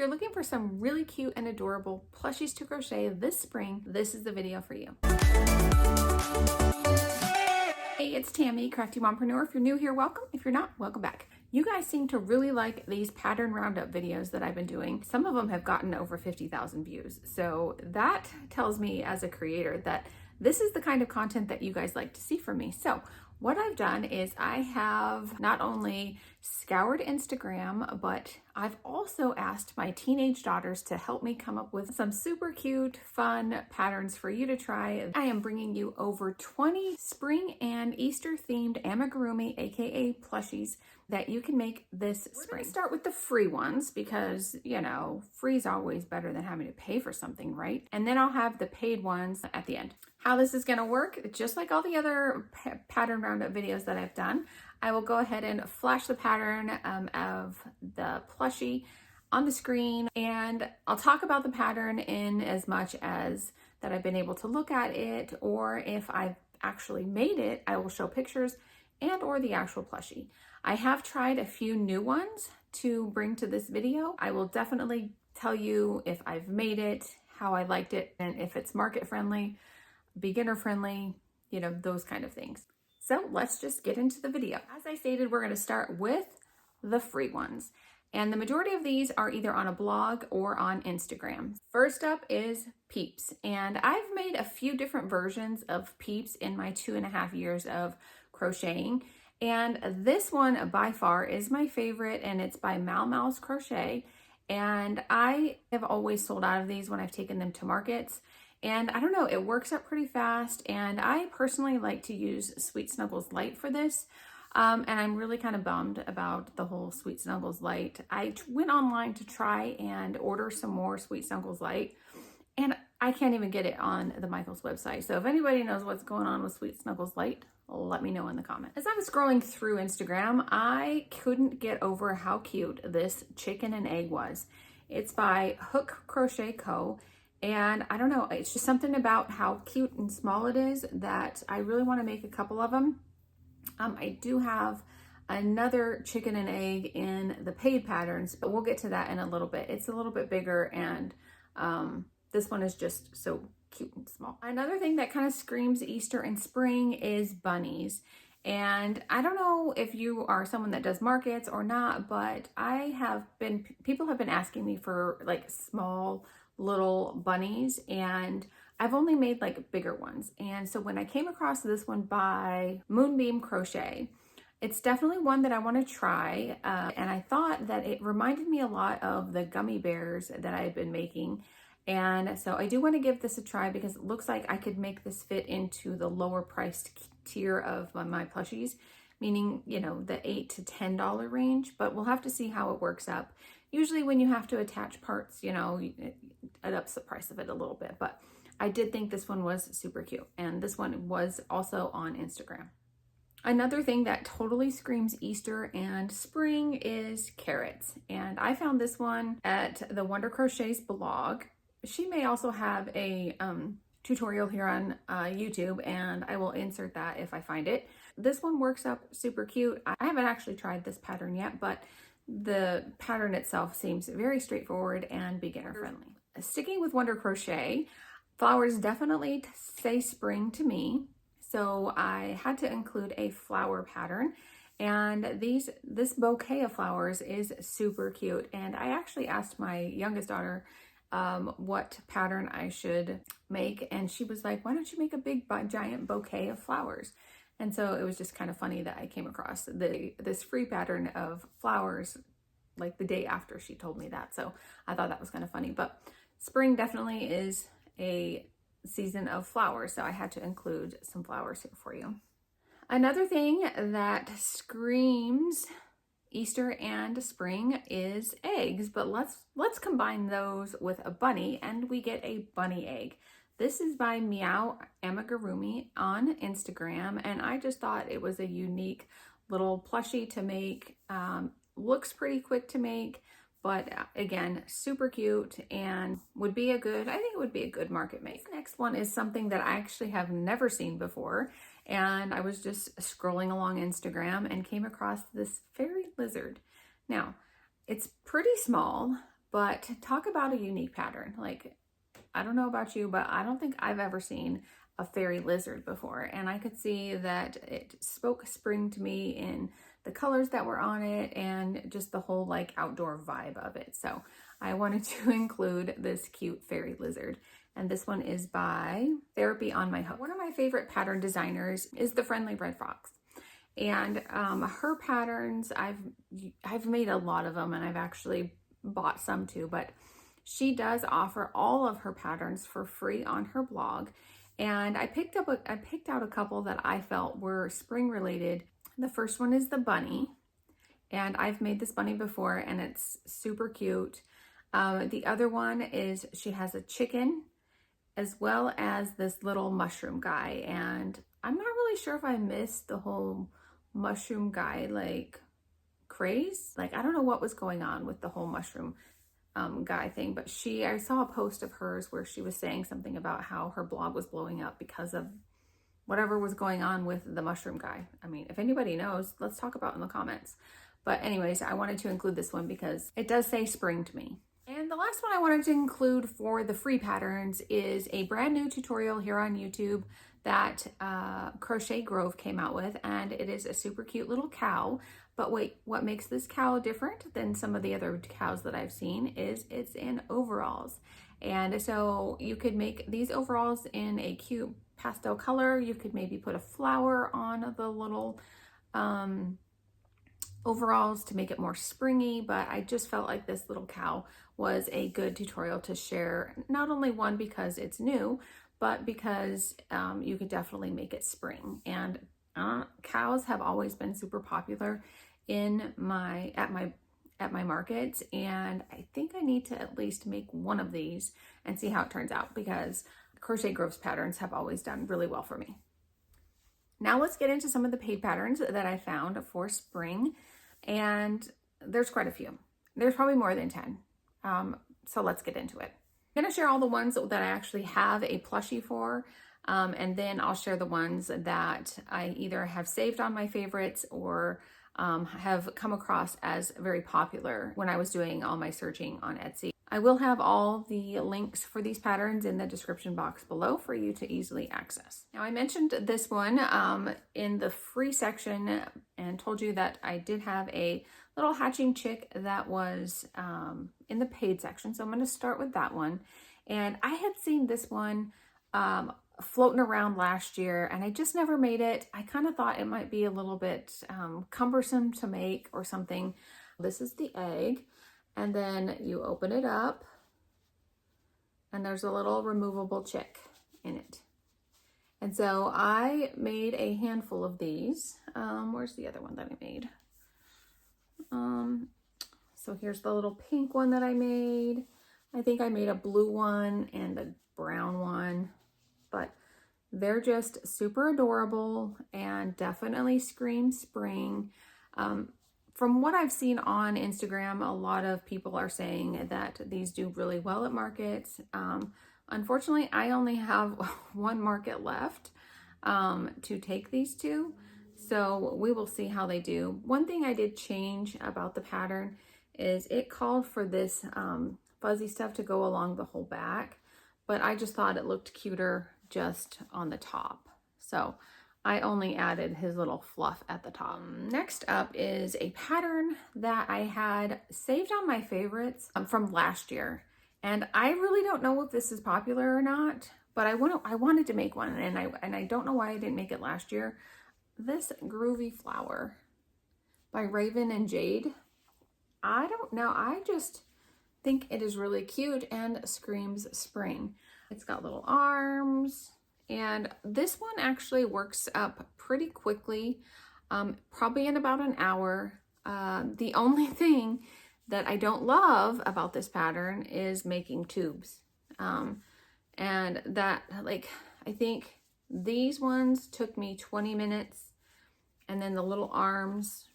If you're looking for some really cute and adorable plushies to crochet this spring, this is the video for you. Hey, it's Tammy, Crafty Mompreneur. If you're new here, welcome. If you're not, welcome back. You guys seem to really like these pattern roundup videos that I've been doing. Some of them have gotten over 50,000 views. So that tells me as a creator that this is the kind of content that you guys like to see from me. So what I've done is I have not only scoured Instagram, but I've also asked my teenage daughters to help me come up with some super cute, fun patterns for you to try. I am bringing you over 20 spring and Easter themed amigurumi, aka plushies, that you can make this spring. We're gonna start with the free ones because, you know, free is always better than having to pay for something, right? And then I'll have the paid ones at the end. How this is gonna work, just like all the other pattern roundup videos that I've done, I will go ahead and flash the pattern of the plushie on the screen, and I'll talk about the pattern in as much as that I've been able to look at it, or if I've actually made it, I will show pictures and or the actual plushie. I have tried a few new ones to bring to this video. I will definitely tell you if I've made it, how I liked it, and if it's market friendly, beginner friendly, you know, those kind of things. So let's just get into the video. As I stated, we're going to start with the free ones. And the majority of these are either on a blog or on Instagram. First up is Peeps. And I've made a few different versions of Peeps in my 2.5 years of crocheting. And this one by far is my favorite, and it's by Mal Mal's Crochet. And I have always sold out of these when I've taken them to markets. And I don't know, it works up pretty fast. And I personally like to use Sweet Snuggles Light for this. And I'm really kind of bummed about the whole Sweet Snuggles Light. I went online to try and order some more Sweet Snuggles Light, and I can't even get it on the Michaels website. So if anybody knows what's going on with Sweet Snuggles Light, let me know in the comments. As I was scrolling through Instagram, I couldn't get over how cute this chicken and egg was. It's by Hook Crochet Co. And I don't know, it's just something about how cute and small it is that I really want to make a couple of them. I do have another chicken and egg in the paid patterns, but we'll get to that in a little bit. It's a little bit bigger, and this one is just so cute and small. Another thing that kind of screams Easter and spring is bunnies. And I don't know if you are someone that does markets or not, but people have been asking me for like small little bunnies, and I've only made like bigger ones. And so when I came across this one by Moonbeam Crochet, it's definitely one that I want to try. And I thought that it reminded me a lot of the gummy bears that I had been making. And so I do want to give this a try because it looks like I could make this fit into the lower priced tier of my plushies, meaning, you know, the $8 to $10 range, but we'll have to see how it works up. Usually when you have to attach parts, you know, it ups the price of it a little bit, but I did think this one was super cute, and this one was also on Instagram. Another thing that totally screams Easter and spring is carrots, and I found this one at the Wonder Crochet's blog. She may also have a tutorial here on YouTube, and I will insert that if I find it. This one works up super cute. I haven't actually tried this pattern yet, but the pattern itself seems very straightforward and beginner friendly. Sticking with Wonder Crochet, flowers definitely say spring to me, so I had to include a flower pattern, and this bouquet of flowers is super cute. And I actually asked my youngest daughter what pattern I should make, and she was like, why don't you make a big giant bouquet of flowers? And so it was just kind of funny that I came across this free pattern of flowers like the day after she told me that. So I thought that was kind of funny, but spring definitely is a season of flowers, so I had to include some flowers here for you. Another thing that screams Easter and spring is eggs, but let's combine those with a bunny, and we get a bunny egg. This is by Meow Amigurumi on Instagram, and I just thought it was a unique little plushie to make. Looks pretty quick to make, but again, super cute, and I think it would be a good market make. This next one is something that I actually have never seen before, and I was just scrolling along Instagram and came across this fairy lizard. Now, it's pretty small, But talk about a unique pattern. Like, I don't know about you, but I don't think I've ever seen a fairy lizard before. And I could see that it spoke spring to me in the colors that were on it and just the whole like outdoor vibe of it. So I wanted to include this cute fairy lizard. And this one is by Therapy on My Hook. One of my favorite pattern designers is the Friendly Red Fox. And her patterns, I've made a lot of them, and I've actually bought some too, but she does offer all of her patterns for free on her blog. And I picked out a couple that I felt were spring related. The first one is the bunny, and I've made this bunny before and it's super cute. The other one is she has a chicken as well as this little mushroom guy, and I'm not really sure if I missed the whole mushroom guy like craze. Like, I don't know what was going on with the whole mushroom guy thing, but I saw a post of hers where she was saying something about how her blog was blowing up because of whatever was going on with the mushroom guy. I mean, if anybody knows, let's talk about it in the comments. But anyways, I wanted to include this one because it does say spring to me. And the last one I wanted to include for the free patterns is a brand new tutorial here on YouTube that Crochet Grove came out with, and it is a super cute little cow. But wait, what makes this cow different than some of the other cows that I've seen is it's in overalls. And so you could make these overalls in a cute pastel color. You could maybe put a flower on the little overalls to make it more springy, but I just felt like this little cow was a good tutorial to share. Not only one because it's new, but because you could definitely make it spring. And cows have always been super popular in at my markets, and I think I need to at least make one of these and see how it turns out, because Crochet Grove's patterns have always done really well for me. Now let's get into some of the paid patterns that I found for spring, and there's quite a few. There's probably more than 10. So let's get into it. I'm gonna share all the ones that I actually have a plushie for, and then I'll share the ones that I either have saved on my favorites or have come across as very popular when I was doing all my searching on Etsy. I will have all the links for these patterns in the description box below for you to easily access. Now, I mentioned this one in the free section and told you that I did have a little hatching chick that was in the paid section. So I'm going to start with that one. And I had seen this one floating around last year, and I just never made it. I kind of thought it might be a little bit cumbersome to make or something. This is the egg. And then you open it up and there's a little removable chick in it. And so I made a handful of these. Where's the other one that I made? So here's the little pink one that I made. I think I made a blue one and a brown one, but they're just super adorable and definitely scream spring. From what I've seen on Instagram, a lot of people are saying that these do really well at markets. Unfortunately, I only have one market left to take these to, so we will see how they do. One thing I did change about the pattern is it called for this fuzzy stuff to go along the whole back, but I just thought it looked cuter just on the top. So I only added his little fluff at the top. Next up is a pattern that I had saved on my favorites from last year. And I really don't know if this is popular or not, but I wanted to make one, and I don't know why I didn't make it last year. This Groovy Flower by Raven and Jade. I don't know, I just think it is really cute and screams spring. It's got little arms. And this one actually works up pretty quickly, probably in about an hour. The only thing that I don't love about this pattern is making tubes. And that, like, I think these ones took me 20 minutes, and then the little arms,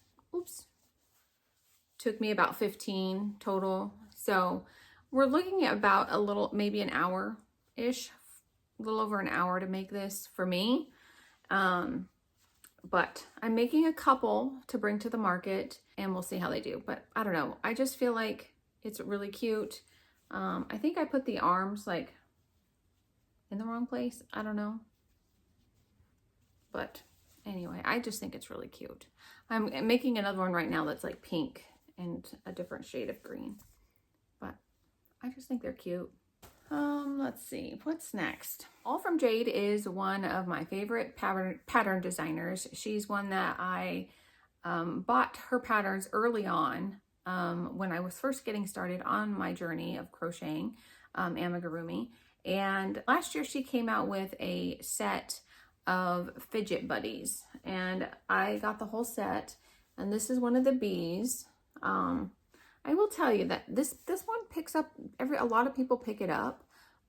took me about 15 total. So we're looking at about maybe an hour-ish, a little over an hour to make this for me. But I'm making a couple to bring to the market, and we'll see how they do. But I don't know, I just feel like It's really cute. I think I put the arms like in the wrong place. I don't know. But anyway, I just think it's really cute. I'm making another one right now that's like pink and a different shade of green. But I just think they're cute. Let's see, what's next? All from Jade is one of my favorite pattern designers. She's one that I bought her patterns early on when I was first getting started on my journey of crocheting amigurumi. And last year she came out with a set of fidget buddies, and I got the whole set, and this is one of the bees. I will tell you that this one picks up, a lot of people pick it up,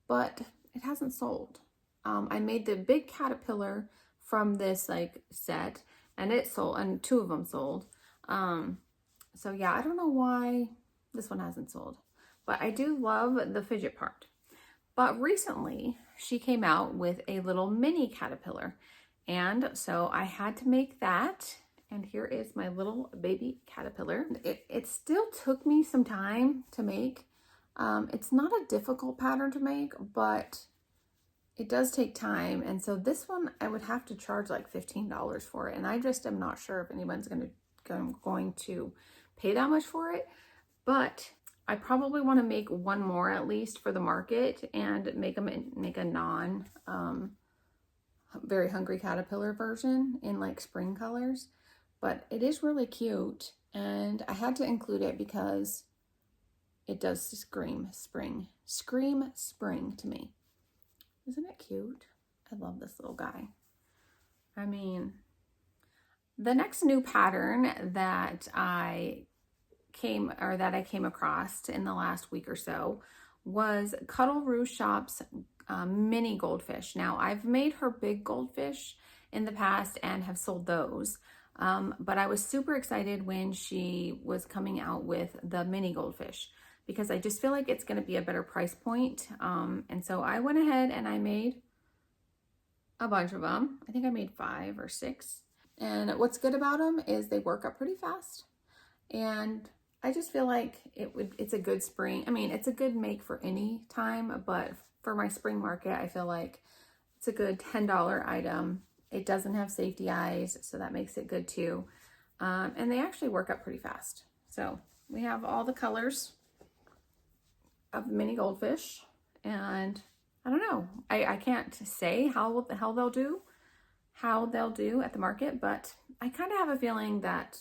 but it hasn't sold. I made the big caterpillar from this like set, and it sold, and 2 of them sold. So yeah, I don't know why this one hasn't sold, but I do love the fidget part. But recently she came out with a little mini caterpillar, and so I had to make that. And here is my little baby caterpillar. It still took me some time to make. It's not a difficult pattern to make, but it does take time. And so this one, I would have to charge like $15 for it. And I just am not sure if anyone's going to pay that much for it. But I probably want to make one more at least for the market and make a non very hungry caterpillar version in like spring colors. But it is really cute, and I had to include it because it does scream spring to me. Isn't it cute? I love this little guy. I mean, the next new pattern that I came across in the last week or so was Cuddle Rouge Shop's mini goldfish. Now, I've made her big goldfish in the past and have sold those. But I was super excited when she was coming out with the mini goldfish because I just feel like it's going to be a better price point. And so I went ahead and I made a bunch of them. I think I made 5 or 6. And what's good about them is they work up pretty fast. And I just feel like it's a good spring. I mean, it's a good make for any time, but for my spring market, I feel like it's a good $10 item. It doesn't have safety eyes, so that makes it good too. And they actually work up pretty fast. So we have all the colors of the mini goldfish, and I don't know. I can't say how they'll do at the market, but I kind of have a feeling that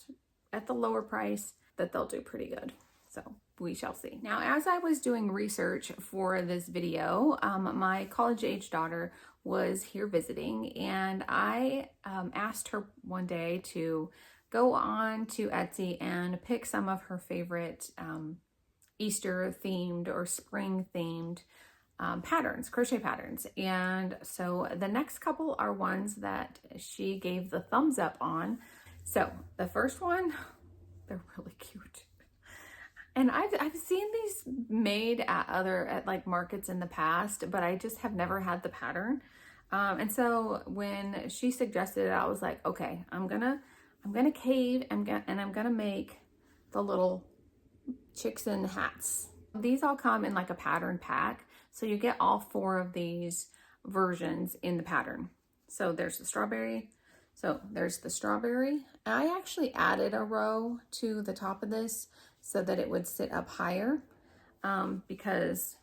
at the lower price that they'll do pretty good. So we shall see. Now, as I was doing research for this video, my college-age daughter was here visiting, and I asked her one day to go on to Etsy and pick some of her favorite Easter themed or spring themed patterns, crochet patterns. And so the next couple are ones that she gave the thumbs up on. So the first one, they're really cute. And I've seen these made at like markets in the past, but I just have never had the pattern. And so when she suggested it, I was like, okay, I'm gonna cave and I'm gonna make the little chicks in hats. These all come in like a pattern pack, so you get all 4 of these versions in the pattern. So there's the strawberry. So there's the strawberry. I actually added a row to the top of this so that it would sit up higher, because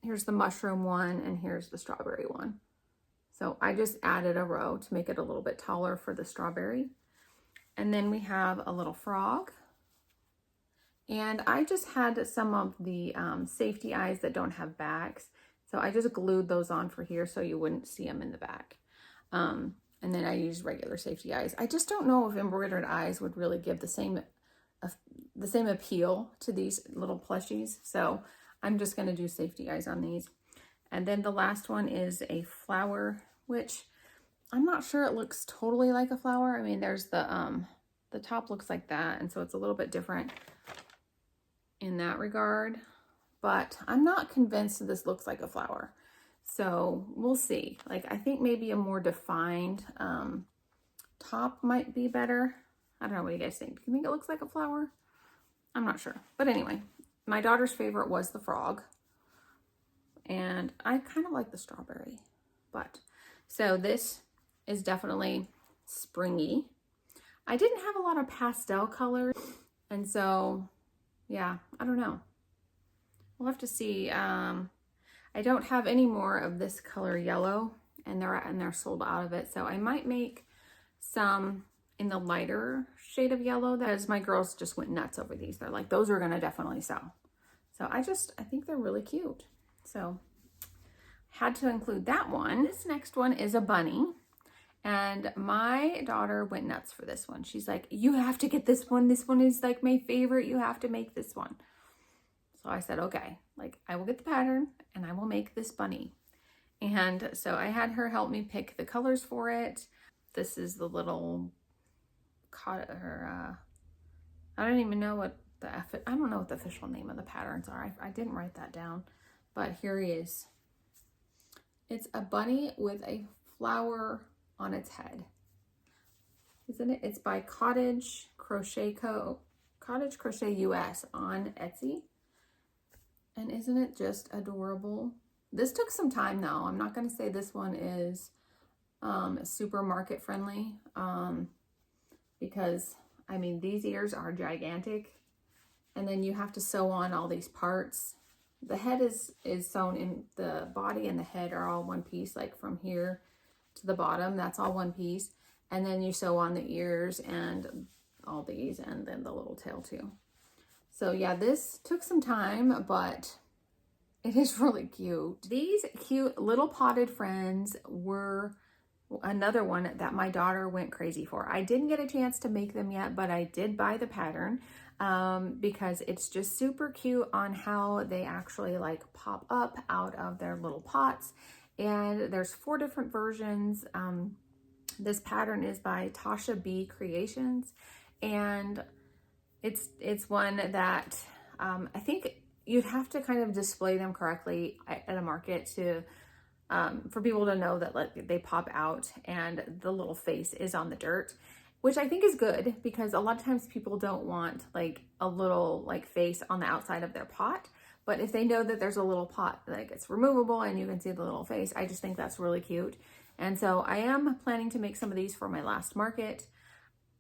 here's the mushroom one and here's the strawberry one. So I just added a row to make it a little bit taller for the strawberry. And then we have a little frog. And I just had some of the safety eyes that don't have backs. So I just glued those on for here so you wouldn't see them in the back. And then I used regular safety eyes. I just don't know if embroidered eyes would really give the same appeal to these little plushies. So I'm just going to do safety eyes on these. And then the last one is a flower, which I'm not sure it looks totally like a flower. I mean, there's the top looks like that. And so it's a little bit different in that regard, but I'm not convinced this looks like a flower. So we'll see. Like, I think maybe a more defined top might be better. I don't know, what do you guys think? Do you think it looks like a flower? I'm not sure. But anyway, My daughter's favorite was the frog, and I kind of like the strawberry. But so this is definitely springy. I didn't have a lot of pastel colors, and so yeah, I don't know. We'll have to see. I don't have any more of this color yellow, and they're sold out of it. So I might make some in the lighter shade of yellow, because my girls just went nuts over these. They're like, those are gonna definitely sell. So I think they're really cute. So had to include that one. This next one is a bunny, and my daughter went nuts for this one. She's like, you have to get this one. This one is like my favorite. You have to make this one. So I said, okay, like I will get the pattern and I will make this bunny. And so I had her help me pick the colors for it. This is the little, I don't even know what I don't know what the official name of the patterns are. I didn't write that down, but here he is. It's a bunny with a flower on its head. Isn't it? It's by Cottage Crochet US on Etsy. And isn't it just adorable? This took some time though. I'm not going to say this one is super market friendly, because I mean, these ears are gigantic, and then you have to sew on all these parts. The head is sewn in, the body and the head are all one piece, like from here to the bottom, that's all one piece. And then you sew on the ears and all these, and then the little tail too. So yeah, this took some time, but it is really cute. These cute little potted friends were another one that my daughter went crazy for. I didn't get a chance to make them yet, but I did buy the pattern because it's just super cute on how they actually like pop up out of their little pots. And there's 4 different versions. This pattern is by Tasha B Creations, and it's one that I think you'd have to kind of display them correctly at a market to for people to know that like they pop out and the little face is on the dirt, which I think is good, because a lot of times people don't want like a little like face on the outside of their pot. But if they know that there's a little pot, like it's removable and you can see the little face, I just think that's really cute. And so I am planning to make some of these for my last market.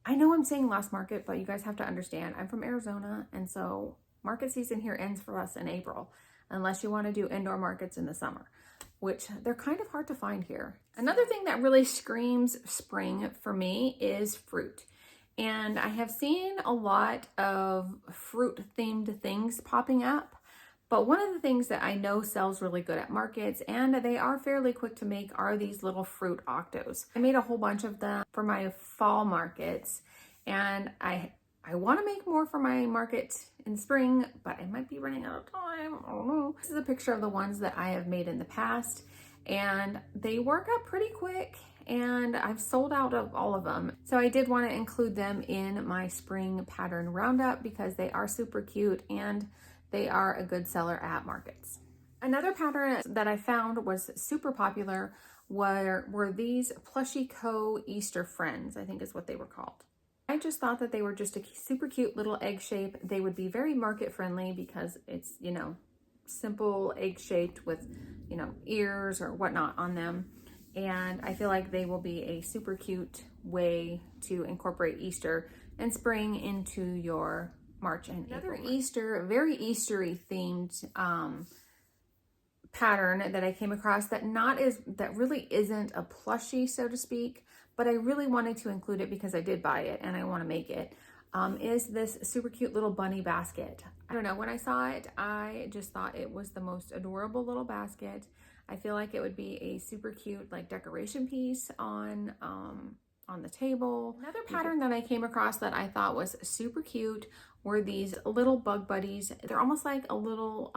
I know I'm saying last market, but you guys have to understand, I'm from Arizona, and so market season here ends for us in April, unless you want to do indoor markets in the summer, which they're kind of hard to find here. Another thing that really screams spring for me is fruit. And I have seen a lot of fruit themed things popping up, but one of the things that I know sells really good at markets, and they are fairly quick to make, are these little fruit octos. I made a whole bunch of them for my fall markets, and I want to make more for my market in spring, but I might be running out of time. I don't know. This is a picture of the ones that I have made in the past, and they work up pretty quick, and I've sold out of all of them. So I did want to include them in my spring pattern roundup because they are super cute and they are a good seller at markets. Another pattern that I found was super popular were these Plushie Co. Easter Friends, I think is what they were called. I just thought that they were just a super cute little egg shape. They would be very market friendly because it's, you know, simple egg shaped with, you know, ears or whatnot on them. And I feel like they will be a super cute way to incorporate Easter and spring into your March and April. Another Easter, very Eastery themed pattern that I came across that really isn't a plushie, so to speak, but I really wanted to include it because I did buy it and I want to make it, is this super cute little bunny basket. I don't know, when I saw it, I just thought it was the most adorable little basket. I feel like it would be a super cute like decoration piece on the table. Another pattern that I came across that I thought was super cute were these little bug buddies. They're almost like a little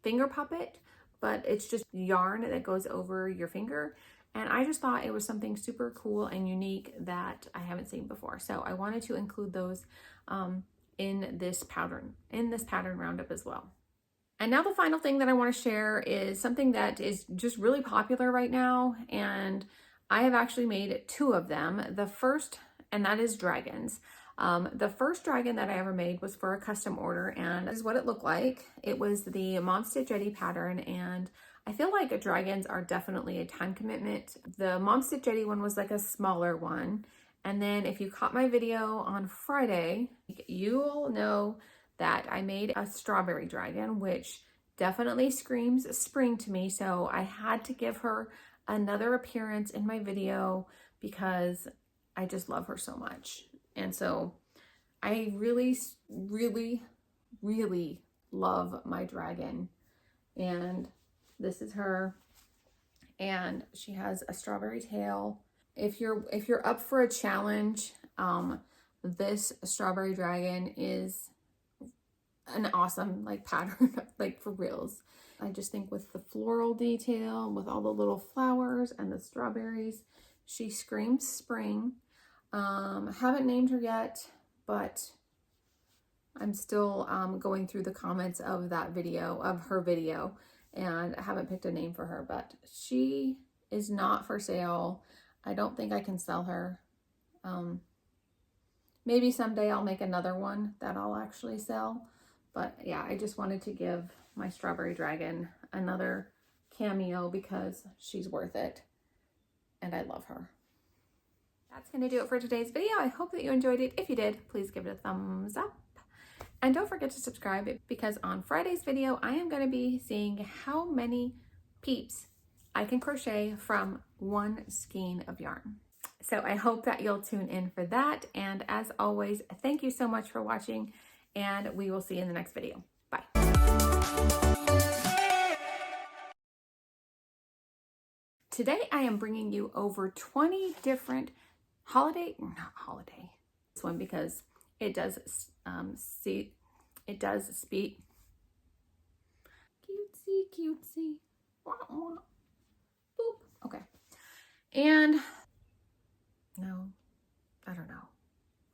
finger puppet, but it's just yarn that goes over your finger. And I just thought it was something super cool and unique that I haven't seen before. So I wanted to include those in this pattern roundup as well. And now the final thing that I want to share is something that is just really popular right now. And I have actually made 2 of them. The first, and that is dragons. The first dragon that I ever made was for a custom order, and this is what it looked like. It was the Mom Stitch Eddie pattern, and I feel like dragons are definitely a time commitment. The Mom Stitch Eddie one was like a smaller one. And then if you caught my video on Friday, you'll know that I made a strawberry dragon, which definitely screams spring to me. So I had to give her another appearance in my video because I just love her so much. And so I really, really, really love my dragon. And this is her. And she has a strawberry tail. If you're up for a challenge, this strawberry dragon is an awesome like pattern, like for reals. I just think with the floral detail, with all the little flowers and the strawberries, she screams spring. Haven't named her yet, but I'm still going through the comments of that video, of her video, and I haven't picked a name for her, but she is not for sale. I don't think I can sell her. Maybe someday I'll make another one that I'll actually sell. But yeah, I just wanted to give my strawberry dragon another cameo because she's worth it. And I love her. That's going to do it for today's video. I hope that you enjoyed it. If you did, please give it a thumbs up. And don't forget to subscribe because on Friday's video, I am going to be seeing how many peeps I can crochet from one skein of yarn. So I hope that you'll tune in for that. And as always, thank you so much for watching, and we will see you in the next video. Bye. Today I am bringing you over 20 different this one because it does speak cutesy. Wah, wah. Boop. Okay. And no, I don't know.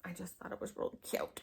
I just thought it was really cute.